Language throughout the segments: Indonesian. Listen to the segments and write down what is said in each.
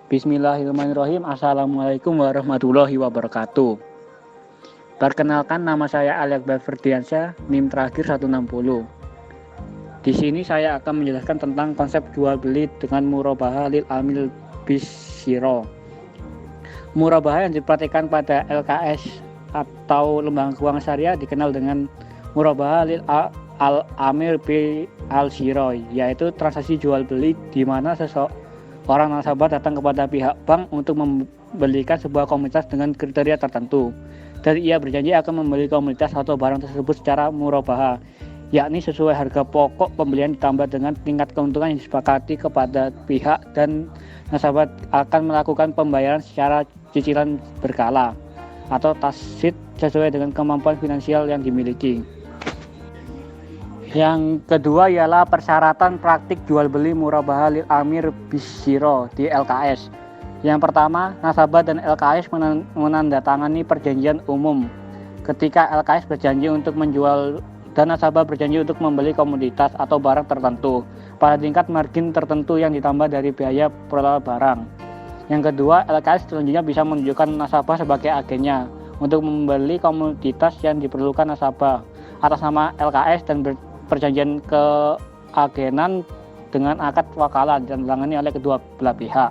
Bismillahirrahmanirrahim. Assalamualaikum warahmatullahi wabarakatuh. Perkenalkan, nama saya Alekbar Ferdiansyah, NIM terakhir 160. Di sini saya akan menjelaskan tentang konsep jual beli dengan murabahah lil amil bisyiro. Murabahah yang dipraktikkan pada LKS atau lembaga keuangan syariah dikenal dengan murabahah lil al amil bi al syiro, yaitu transaksi jual beli di mana orang nasabah datang kepada pihak bank untuk membelikan sebuah komoditas dengan kriteria tertentu, dan ia berjanji akan membeli komoditas atau barang tersebut secara murabahah, yakni sesuai harga pokok pembelian ditambah dengan tingkat keuntungan yang disepakati kepada pihak, dan nasabah akan melakukan pembayaran secara cicilan berkala atau tasit sesuai dengan kemampuan finansial yang dimiliki. Yang kedua ialah persyaratan praktik jual beli murabahah lil amir bisyiro di LKS. Yang pertama, nasabah dan LKS menandatangani perjanjian umum. Ketika LKS berjanji untuk menjual dan nasabah berjanji untuk membeli komoditas atau barang tertentu pada tingkat margin tertentu yang ditambah dari biaya pengelola barang. Yang kedua, LKS selanjutnya bisa menunjukkan nasabah sebagai agennya untuk membeli komoditas yang diperlukan nasabah atas nama LKS dan perjanjian keagenan dengan akad wakalah dan ditangani oleh kedua belah pihak.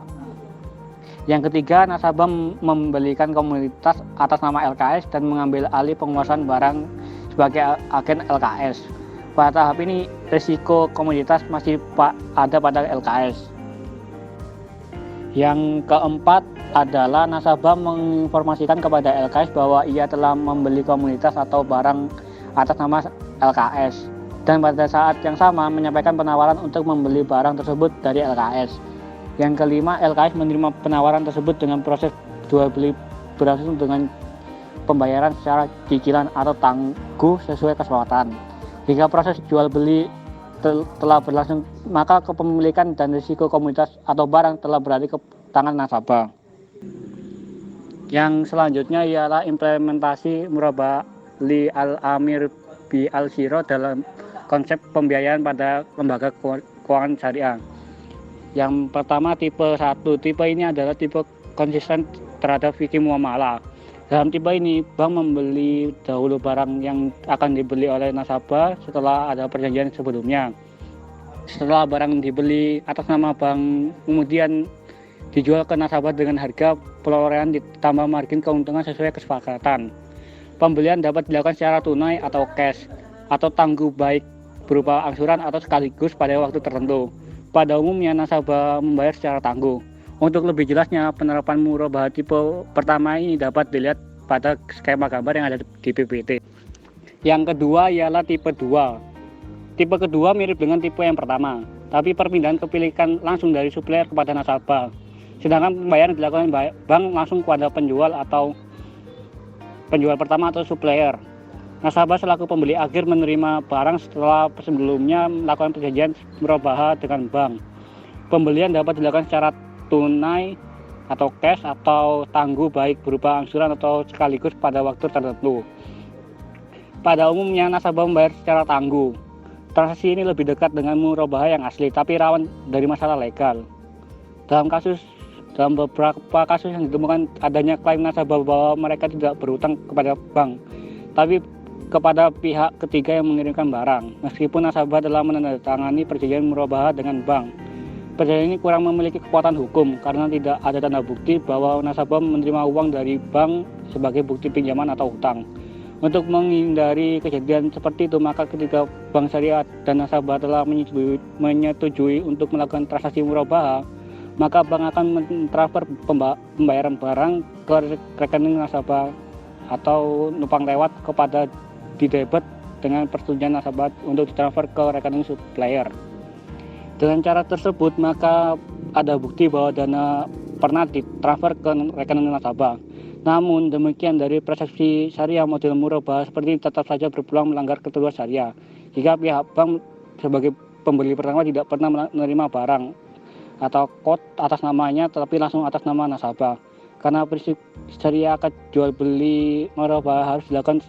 Yang ketiga, nasabah membelikan komoditas atas nama LKS dan mengambil alih penguasaan barang sebagai agen LKS. Pada tahap ini, risiko komoditas masih ada pada LKS. Yang keempat adalah nasabah menginformasikan kepada LKS bahwa ia telah membeli komoditas atau barang atas nama LKS, dan pada saat yang sama menyampaikan penawaran untuk membeli barang tersebut dari LKS. Yang kelima, LKS menerima penawaran tersebut dengan proses jual beli berlangsung dengan pembayaran secara cicilan atau tangguh sesuai kesepakatan. Jika proses jual beli telah berlangsung, maka kepemilikan dan risiko komoditas atau barang telah beralih ke tangan nasabah. Yang selanjutnya ialah implementasi murabahah li al amir bi al syiro dalam konsep pembiayaan pada lembaga keuangan syariah. Yang pertama, tipe 1. Tipe ini adalah tipe konsisten terhadap fikih muamalah. Dalam tipe ini, bank membeli dahulu barang yang akan dibeli oleh nasabah setelah ada perjanjian sebelumnya. Setelah barang dibeli atas nama bank kemudian dijual ke nasabah dengan harga perolehan ditambah margin keuntungan sesuai kesepakatan. Pembelian dapat dilakukan secara tunai atau cash atau tangguh, baik berupa angsuran atau sekaligus pada waktu tertentu. Pada umumnya nasabah membayar secara tangguh. Untuk lebih jelasnya, penerapan murabahah tipe pertama ini dapat dilihat pada skema gambar yang ada di PPT. Yang kedua ialah tipe 2. Tipe kedua mirip dengan tipe yang pertama, tapi perpindahan kepemilikan langsung dari supplier kepada nasabah. Sedangkan pembayaran dilakukan bank langsung kepada penjual pertama atau supplier. Nasabah selaku pembeli akhir menerima barang setelah sebelumnya melakukan perjanjian murabahah dengan bank. Pembelian dapat dilakukan secara tunai atau cash atau tangguh, baik berupa angsuran atau sekaligus pada waktu tertentu. Pada umumnya nasabah membayar secara tangguh. Transaksi ini lebih dekat dengan murabahah yang asli, tapi rawan dari masalah legal. Dalam beberapa kasus yang ditemukan adanya klaim nasabah bahwa mereka tidak berutang kepada bank, tapi kepada pihak ketiga yang mengirimkan barang, meskipun nasabah telah menandatangani perjanjian murabahah dengan bank. Perjanjian ini kurang memiliki kekuatan hukum karena tidak ada tanda bukti bahwa nasabah menerima uang dari bank sebagai bukti pinjaman atau hutang. Untuk menghindari kejadian seperti itu, maka ketika bank syariah dan nasabah telah menyetujui untuk melakukan transaksi murabahah, maka bank akan mentransfer pembayaran barang ke rekening nasabah atau numpang lewat kepada di debit dengan persetujuan nasabah untuk ditransfer ke rekening supplier. Dengan cara tersebut, maka ada bukti bahwa dana pernah ditransfer ke rekening nasabah. Namun demikian, dari persepsi syariah, model murabahah seperti ini tetap saja berpeluang melanggar ketentuan syariah jika pihak bank sebagai pembeli pertama tidak pernah menerima barang atau kode atas namanya tetapi langsung atas nama nasabah. Karena prinsip syariah akad jual beli murabahah harus dilakukan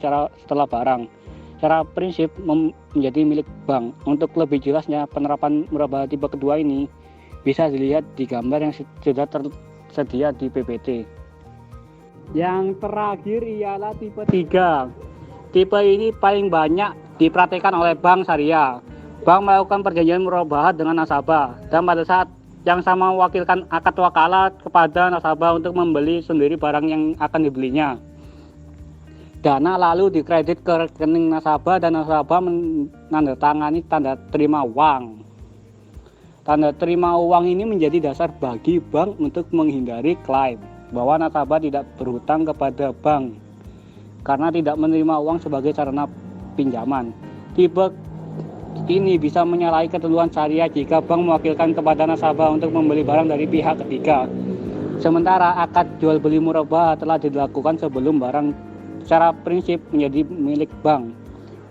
setelah barang. Secara prinsip menjadi milik bank. Untuk lebih jelasnya, penerapan murabahah tipe kedua ini bisa dilihat di gambar yang sudah tersedia di PPT. Yang terakhir ialah tipe 3. Tipe ini paling banyak dipraktikkan oleh bank syariah. Bank melakukan perjanjian murabahat dengan nasabah dan pada saat yang sama mewakilkan akad wakalah kepada nasabah untuk membeli sendiri barang yang akan dibelinya. Dana lalu dikredit ke rekening nasabah dan nasabah menandatangani tanda terima uang. Tanda terima uang ini menjadi dasar bagi bank untuk menghindari klaim bahwa nasabah tidak berhutang kepada bank karena tidak menerima uang sebagai sarana pinjaman. Tipe ini bisa menyalahi ketentuan syariah jika bank mewakilkan kepada nasabah untuk membeli barang dari pihak ketiga. Sementara akad jual beli murabah telah dilakukan sebelum barang secara prinsip menjadi milik bank.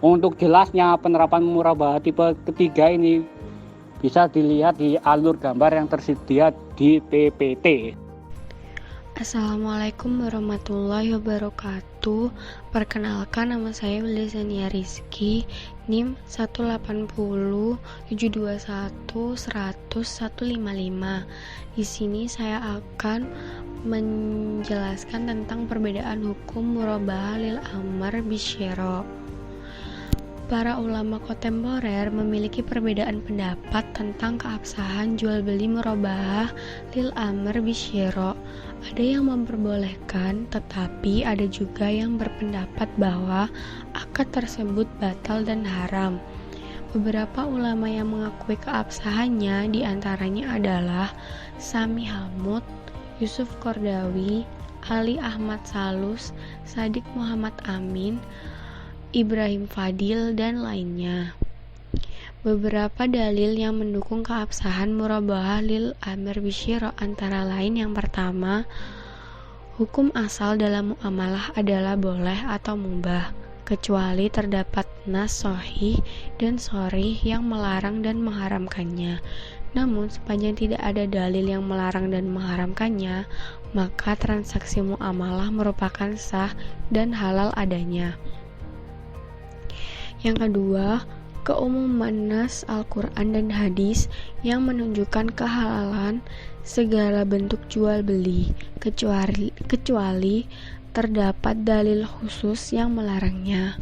Untuk jelasnya penerapan murabah tipe ketiga ini bisa dilihat di alur gambar yang tersedia di PPT. Assalamualaikum warahmatullahi wabarakatuh. Perkenalkan, nama saya Wilizania Rizky, NIM 1807211000155. Di sini saya akan menjelaskan tentang perbedaan hukum murabahah lil amr bisyira. Para ulama kontemporer memiliki perbedaan pendapat tentang keabsahan jual beli murabahah lil amr bisyira. Ada yang memperbolehkan, tetapi ada juga yang berpendapat bahwa akad tersebut batal dan haram. Beberapa ulama yang mengakui keabsahannya diantaranya adalah Sami Hamud, Yusuf Qaradawi, Ali Ahmad Salus, Sadik Muhammad Amin, Ibrahim Fadil, dan lainnya. Beberapa dalil yang mendukung keabsahan murabahah lil amr bisyira antara lain yang pertama, hukum asal dalam muamalah adalah boleh atau mubah, kecuali terdapat nas sahih dan sharih yang melarang dan mengharamkannya. Namun sepanjang tidak ada dalil yang melarang dan mengharamkannya, maka transaksi muamalah merupakan sah dan halal adanya. Yang kedua, keumuman nas Al-Quran dan hadis yang menunjukkan kehalalan segala bentuk jual beli, kecuali terdapat dalil khusus yang melarangnya.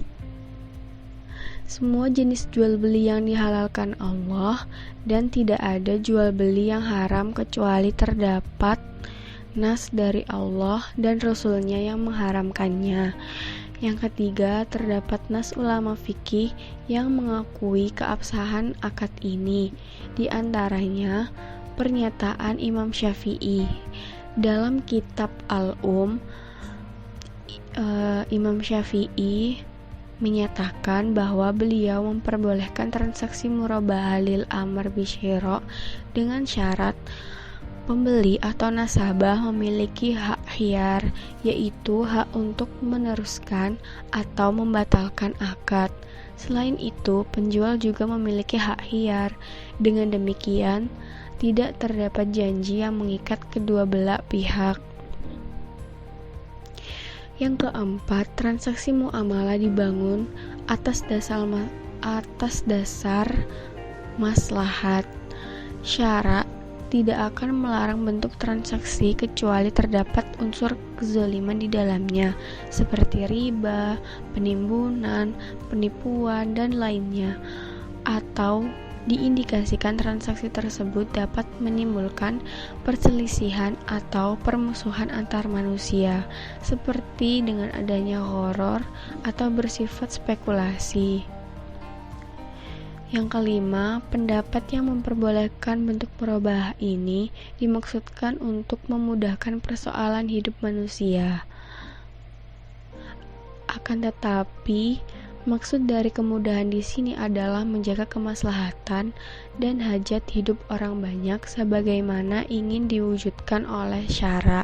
Semua jenis jual beli yang dihalalkan Allah dan tidak ada jual beli yang haram kecuali terdapat nas dari Allah dan Rasul-Nya yang mengharamkannya. Yang ketiga, terdapat nas ulama fikih yang mengakui keabsahan akad ini, di antaranya pernyataan Imam Syafi'i. Dalam kitab Imam Syafi'i menyatakan bahwa beliau memperbolehkan transaksi murabahah lil amr bisyira dengan syarat pembeli atau nasabah memiliki hak khiyar, yaitu hak untuk meneruskan atau membatalkan akad. Selain itu, penjual juga memiliki hak khiyar. Dengan demikian, tidak terdapat janji yang mengikat kedua belah pihak. Yang keempat, transaksi muamalah dibangun atas dasar maslahat. Syara tidak akan melarang bentuk transaksi kecuali terdapat unsur kezaliman di dalamnya, seperti riba, penimbunan, penipuan, dan lainnya, atau diindikasikan transaksi tersebut dapat menimbulkan perselisihan atau permusuhan antar manusia, seperti dengan adanya horor atau bersifat spekulasi. Yang kelima, pendapat yang memperbolehkan bentuk murabahah ini dimaksudkan untuk memudahkan persoalan hidup manusia. Akan tetapi, maksud dari kemudahan di sini adalah menjaga kemaslahatan dan hajat hidup orang banyak sebagaimana ingin diwujudkan oleh syara.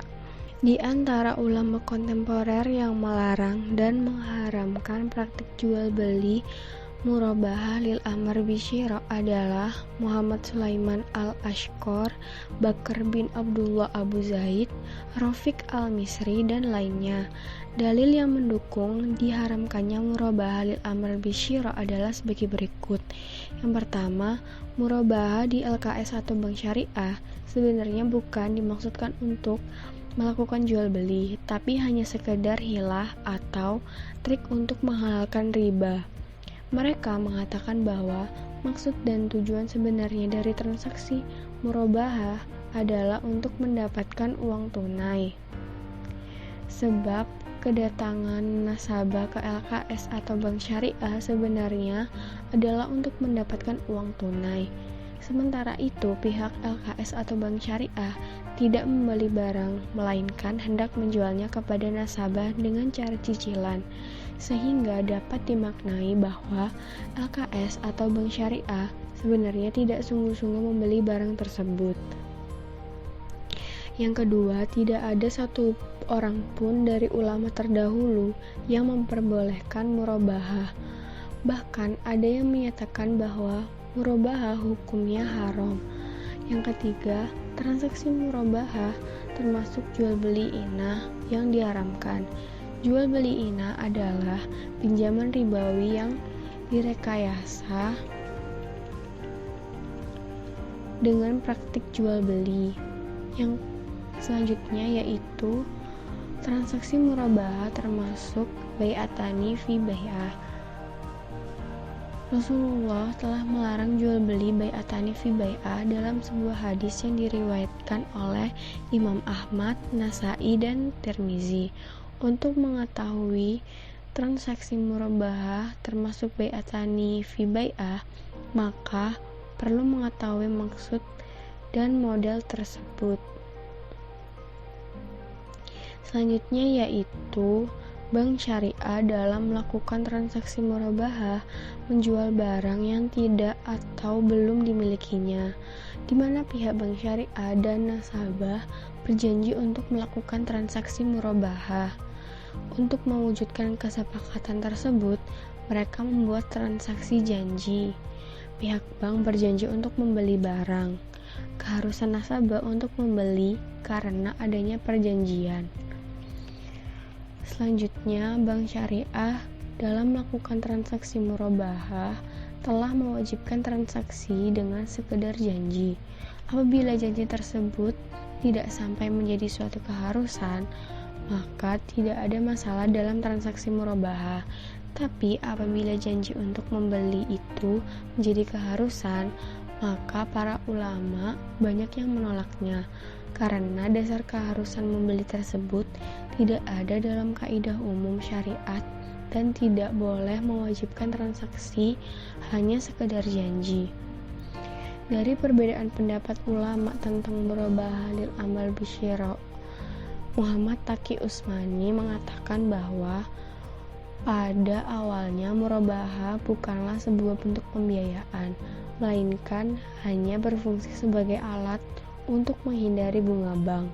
Di antara ulama kontemporer yang melarang dan mengharamkan praktik jual beli Murabahah lil amr bisyira adalah Muhammad Sulaiman al-Ashqar, Bakar bin Abdullah Abu Zaid, Rafiq al-Misri, dan lainnya. Dalil yang mendukung diharamkannya murabahah lil amr bisyira adalah sebagai berikut. Yang pertama, murabahah di LKS atau bank syariah sebenarnya bukan dimaksudkan untuk melakukan jual beli, tapi hanya sekedar hilah atau trik untuk menghalalkan riba. Mereka mengatakan bahwa maksud dan tujuan sebenarnya dari transaksi murabahah adalah untuk mendapatkan uang tunai. Sebab kedatangan nasabah ke LKS atau bank syariah sebenarnya adalah untuk mendapatkan uang tunai. Sementara itu, pihak LKS atau bank syariah tidak membeli barang, melainkan hendak menjualnya kepada nasabah dengan cara cicilan, sehingga dapat dimaknai bahwa LKS atau bank syariah sebenarnya tidak sungguh-sungguh membeli barang tersebut. Yang kedua, tidak ada satu orang pun dari ulama terdahulu yang memperbolehkan murabahah. Bahkan ada yang menyatakan bahwa murabahah hukumnya haram. Yang ketiga, transaksi murabahah termasuk jual beli inah yang diharamkan. Jual beli inah adalah pinjaman ribawi yang direkayasa dengan praktik jual beli. Yang selanjutnya yaitu transaksi murabahah termasuk bai'atani fi bai'ah. Rasulullah telah melarang jual beli bai'atani fi bai'ah dalam sebuah hadis yang diriwayatkan oleh Imam Ahmad, Nasai, dan Tirmizi. Untuk mengetahui transaksi murabahah termasuk bai'atani fi bai'ah, maka perlu mengetahui maksud dan model tersebut. Selanjutnya yaitu bank syariah dalam melakukan transaksi murabahah menjual barang yang tidak atau belum dimilikinya, di mana pihak bank syariah dan nasabah berjanji untuk melakukan transaksi murabahah. Untuk mewujudkan kesepakatan tersebut, mereka membuat transaksi janji. Pihak bank berjanji untuk membeli barang, keharusan nasabah untuk membeli karena adanya perjanjian. Selanjutnya, bank syariah dalam melakukan transaksi murabahah telah mewajibkan transaksi dengan sekedar janji. Apabila janji tersebut tidak sampai menjadi suatu keharusan, maka tidak ada masalah dalam transaksi murabahah. Tapi apabila janji untuk membeli itu menjadi keharusan, maka para ulama banyak yang menolaknya, karena dasar keharusan membeli tersebut tidak ada dalam kaidah umum syariat dan tidak boleh mewajibkan transaksi hanya sekedar janji. Dari perbedaan pendapat ulama tentang murabahah lil amal bisyira, Muhammad Taqi Utsmani mengatakan bahwa pada awalnya murabahah bukanlah sebuah bentuk pembiayaan, melainkan hanya berfungsi sebagai alat untuk menghindari bunga bank,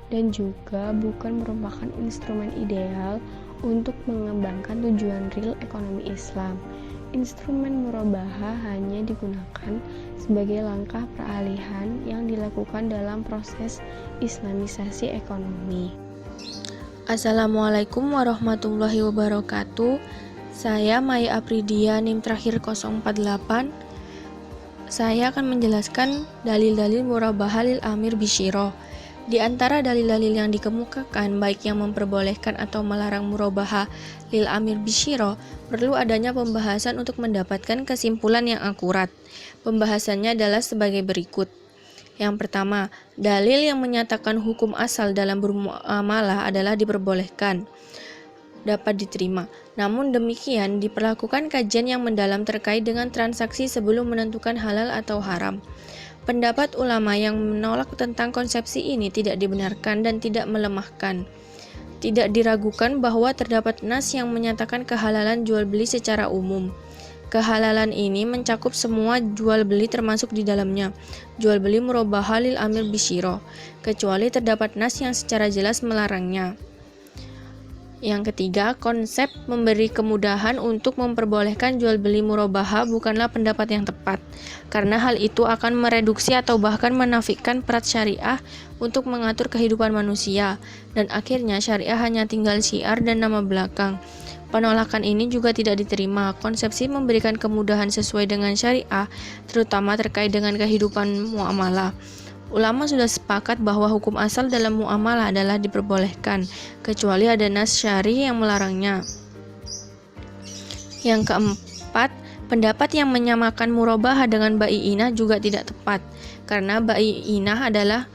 dan juga bukan merupakan instrumen ideal untuk mengembangkan tujuan real ekonomi Islam. Instrumen murabahah hanya digunakan sebagai langkah peralihan yang dilakukan dalam proses islamisasi ekonomi. Assalamualaikum warahmatullahi wabarakatuh. Saya Maya Apridia, NIM terakhir 048. Saya akan menjelaskan dalil-dalil murabahah lil amir bisyira. Di antara dalil-dalil yang dikemukakan, baik yang memperbolehkan atau melarang murabahah lil amir bisyira, perlu adanya pembahasan untuk mendapatkan kesimpulan yang akurat. Pembahasannya adalah sebagai berikut. Yang pertama, dalil yang menyatakan hukum asal dalam bermuamalah adalah diperbolehkan, dapat diterima. Namun demikian, diperlakukan kajian yang mendalam terkait dengan transaksi sebelum menentukan halal atau haram. Pendapat ulama yang menolak tentang konsepsi ini tidak dibenarkan dan tidak melemahkan. Tidak diragukan bahwa terdapat nas yang menyatakan kehalalan jual beli secara umum. Kehalalan ini mencakup semua jual beli termasuk di dalamnya jual beli murabahah lil amir bisyira, kecuali terdapat nas yang secara jelas melarangnya. Yang ketiga, konsep memberi kemudahan untuk memperbolehkan jual beli murabaha bukanlah pendapat yang tepat, karena hal itu akan mereduksi atau bahkan menafikan peran syariah untuk mengatur kehidupan manusia, dan akhirnya syariah hanya tinggal syiar dan nama belakang. Penolakan ini juga tidak diterima. Konsepsi memberikan kemudahan sesuai dengan syariah, terutama terkait dengan kehidupan muamalah. Ulama sudah sepakat bahwa hukum asal dalam muamalah adalah diperbolehkan, kecuali ada nas syar'i yang melarangnya. Yang keempat, pendapat yang menyamakan murabaha dengan bai'inah juga tidak tepat, karena bai'inah adalah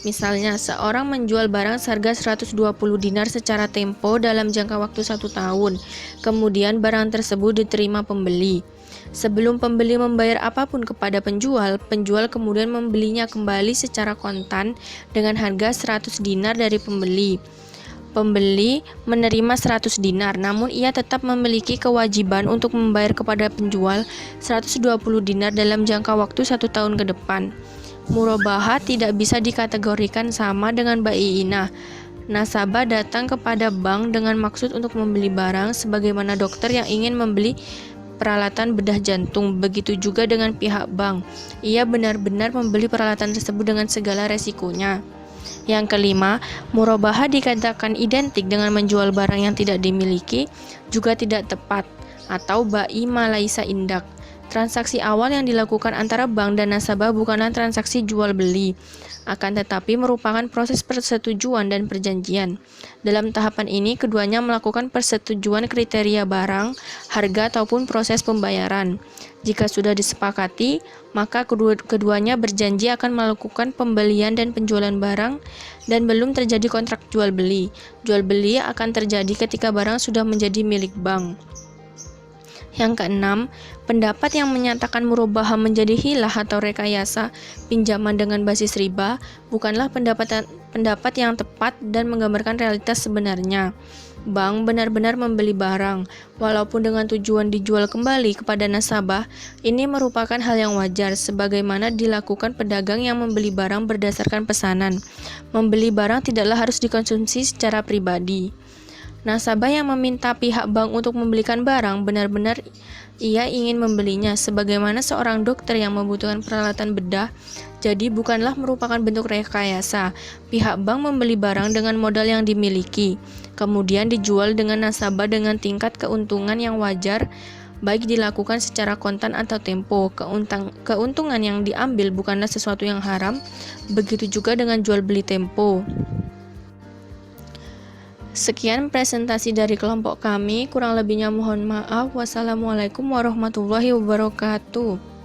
misalnya seorang menjual barang seharga 120 dinar secara tempo dalam jangka waktu 1 tahun, kemudian barang tersebut diterima pembeli. Sebelum pembeli membayar apapun kepada penjual, penjual kemudian membelinya kembali secara kontan dengan harga 100 dinar dari pembeli. Pembeli menerima 100 dinar, namun ia tetap memiliki kewajiban untuk membayar kepada penjual 120 dinar dalam jangka waktu 1 tahun ke depan. Murabaha tidak bisa dikategorikan sama dengan bai'inah. Nasabah datang kepada bank dengan maksud untuk membeli barang, sebagaimana dokter yang ingin membeli peralatan bedah jantung. Begitu juga dengan pihak bank. Ia benar-benar membeli peralatan tersebut dengan segala resikonya. Yang kelima, murabaha dikatakan identik dengan menjual barang yang tidak dimiliki juga tidak tepat, atau bai ma laisa indak. Transaksi awal yang dilakukan antara bank dan nasabah bukanlah transaksi jual beli, akan tetapi merupakan proses persetujuan dan perjanjian. Dalam tahapan ini, keduanya melakukan persetujuan kriteria barang, harga, ataupun proses pembayaran. Jika sudah disepakati, maka keduanya berjanji akan melakukan pembelian dan penjualan barang, dan belum terjadi kontrak jual beli. Jual beli akan terjadi ketika barang sudah menjadi milik bank. Yang keenam, pendapat yang menyatakan murabaha menjadi hilah atau rekayasa pinjaman dengan basis riba bukanlah pendapat yang tepat dan menggambarkan realitas sebenarnya. Bank benar-benar membeli barang, walaupun dengan tujuan dijual kembali kepada nasabah. Ini merupakan hal yang wajar, sebagaimana dilakukan pedagang yang membeli barang berdasarkan pesanan. Membeli barang tidaklah harus dikonsumsi secara pribadi. Nasabah yang meminta pihak bank untuk membelikan barang benar-benar ia ingin membelinya, sebagaimana seorang dokter yang membutuhkan peralatan bedah, jadi bukanlah merupakan bentuk rekayasa. Pihak bank membeli barang dengan modal yang dimiliki, kemudian dijual dengan nasabah dengan tingkat keuntungan yang wajar, baik dilakukan secara kontan atau tempo. Keuntungan yang diambil bukanlah sesuatu yang haram, begitu juga dengan jual beli tempo. Sekian presentasi dari kelompok kami, kurang lebihnya mohon maaf. Wassalamualaikum warahmatullahi wabarakatuh.